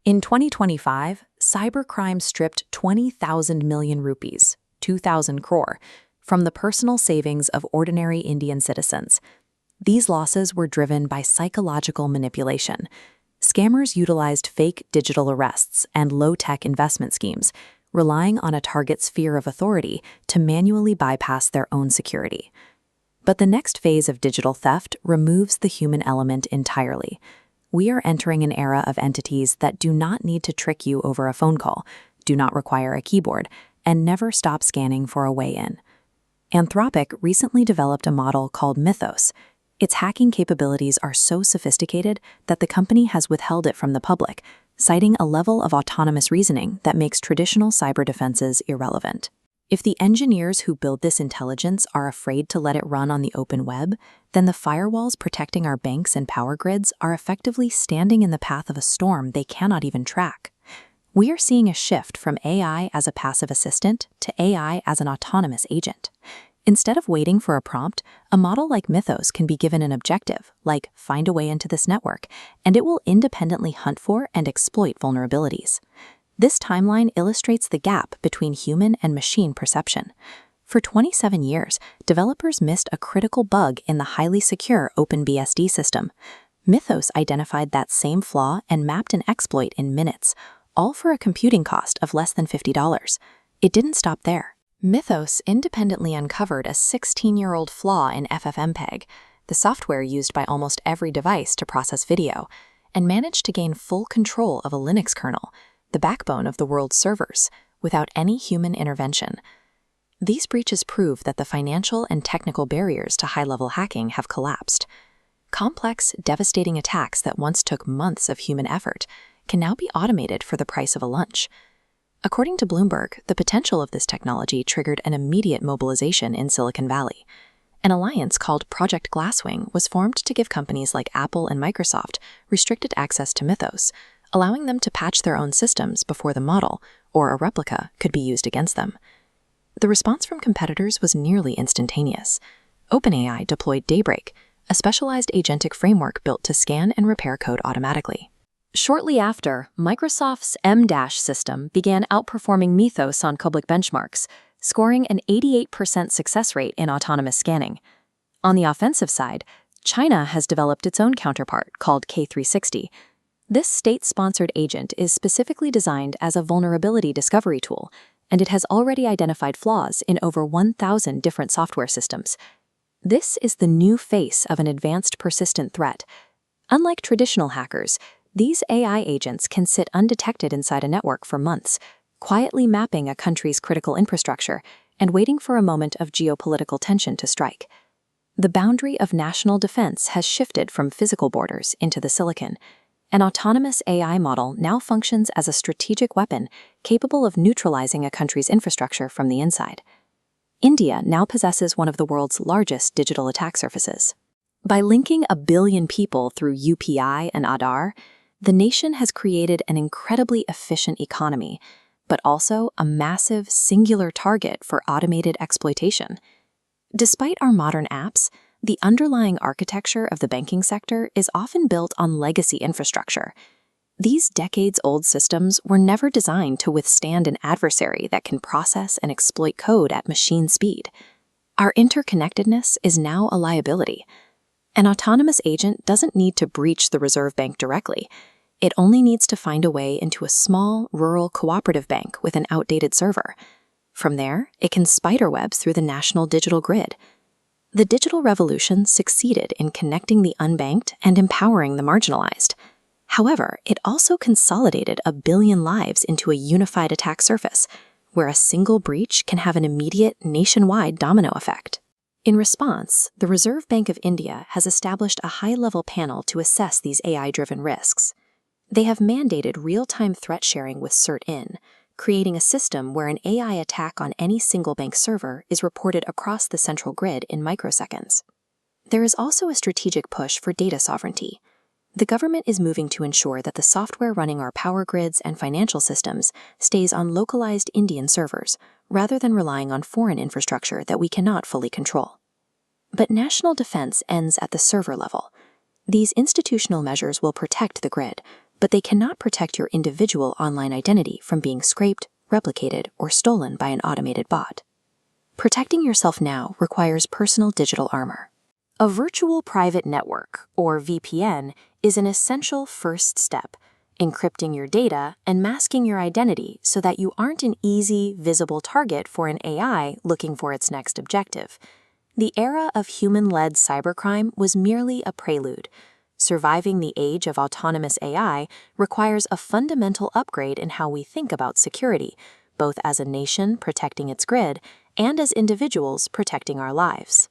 In 2025, cybercrime stripped 20,000 million rupees, 2,000 crore, from the personal savings of ordinary Indian citizens. These losses were driven by psychological manipulation. Scammers utilized fake digital arrests and low-tech investment schemes, relying on a target's fear of authority to manually bypass their own security. But the next phase of digital theft removes the human element entirely. We are entering an era of entities that do not need to trick you over a phone call, do not require a keyboard, and never stop scanning for a way in. Anthropic recently developed a model called Mythos. Its hacking capabilities are so sophisticated that the company has withheld it from the public, citing a level of autonomous reasoning that makes traditional cyber defenses irrelevant. If the engineers who build this intelligence are afraid to let it run on the open web, then the firewalls protecting our banks and power grids are effectively standing in the path of a storm they cannot even track. We are seeing a shift from AI as a passive assistant to AI as an autonomous agent. Instead of waiting for a prompt, a model like Mythos can be given an objective, like find a way into this network, and it will independently hunt for and exploit vulnerabilities. This timeline illustrates the gap between human and machine perception. For 27 years, developers missed a critical bug in the highly secure OpenBSD system. Mythos identified that same flaw and mapped an exploit in minutes, all for a computing cost of less than $50. It didn't stop there. Mythos independently uncovered a 16-year-old flaw in FFmpeg, the software used by almost every device to process video, and managed to gain full control of a Linux kernel, the backbone of the world's servers, without any human intervention. These breaches prove that the financial and technical barriers to high-level hacking have collapsed. Complex, devastating attacks that once took months of human effort can now be automated for the price of a lunch. According to Bloomberg, the potential of this technology triggered an immediate mobilization in Silicon Valley. An alliance called Project Glasswing was formed to give companies like Apple and Microsoft restricted access to Mythos, allowing them to patch their own systems before the model, or a replica, could be used against them. The response from competitors was nearly instantaneous. OpenAI deployed Daybreak, a specialized agentic framework built to scan and repair code automatically. Shortly after, Microsoft's M- system began outperforming Mythos on public benchmarks, scoring an 88% success rate in autonomous scanning. On the offensive side, China has developed its own counterpart called K360. This state-sponsored agent is specifically designed as a vulnerability discovery tool, and it has already identified flaws in over 1,000 different software systems. This is the new face of an advanced persistent threat. Unlike traditional hackers, these AI agents can sit undetected inside a network for months, quietly mapping a country's critical infrastructure and waiting for a moment of geopolitical tension to strike. The boundary of national defense has shifted from physical borders into the silicon. An autonomous AI model now functions as a strategic weapon capable of neutralizing a country's infrastructure from the inside. India now possesses one of the world's largest digital attack surfaces. By linking 1 billion people through UPI and Aadhaar, the nation has created an incredibly efficient economy, but also a massive singular target for automated exploitation. Despite our modern apps, the underlying architecture of the banking sector is often built on legacy infrastructure. These decades-old systems were never designed to withstand an adversary that can process and exploit code at machine speed. Our interconnectedness is now a liability. An autonomous agent doesn't need to breach the Reserve Bank directly. It only needs to find a way into a small, rural cooperative bank with an outdated server. From there, it can spiderweb through the national digital grid. The digital revolution succeeded in connecting the unbanked and empowering the marginalized. However, it also consolidated 1 billion lives into a unified attack surface, where a single breach can have an immediate nationwide domino effect. In response, the Reserve Bank of India has established a high-level panel to assess these AI-driven risks. They have mandated real-time threat sharing with CERT-IN, creating a system where an AI attack on any single bank server is reported across the central grid in microseconds. There is also a strategic push for data sovereignty. The government is moving to ensure that the software running our power grids and financial systems stays on localized Indian servers, rather than relying on foreign infrastructure that we cannot fully control. But national defense ends at the server level. These institutional measures will protect the grid, but they cannot protect your individual online identity from being scraped, replicated, or stolen by an automated bot. Protecting yourself now requires personal digital armor. A virtual private network, or VPN, is an essential first step, encrypting your data and masking your identity so that you aren't an easy, visible target for an AI looking for its next objective. The era of human-led cybercrime was merely a prelude. Surviving the age of autonomous AI requires a fundamental upgrade in how we think about security, both as a nation protecting its grid and as individuals protecting our lives.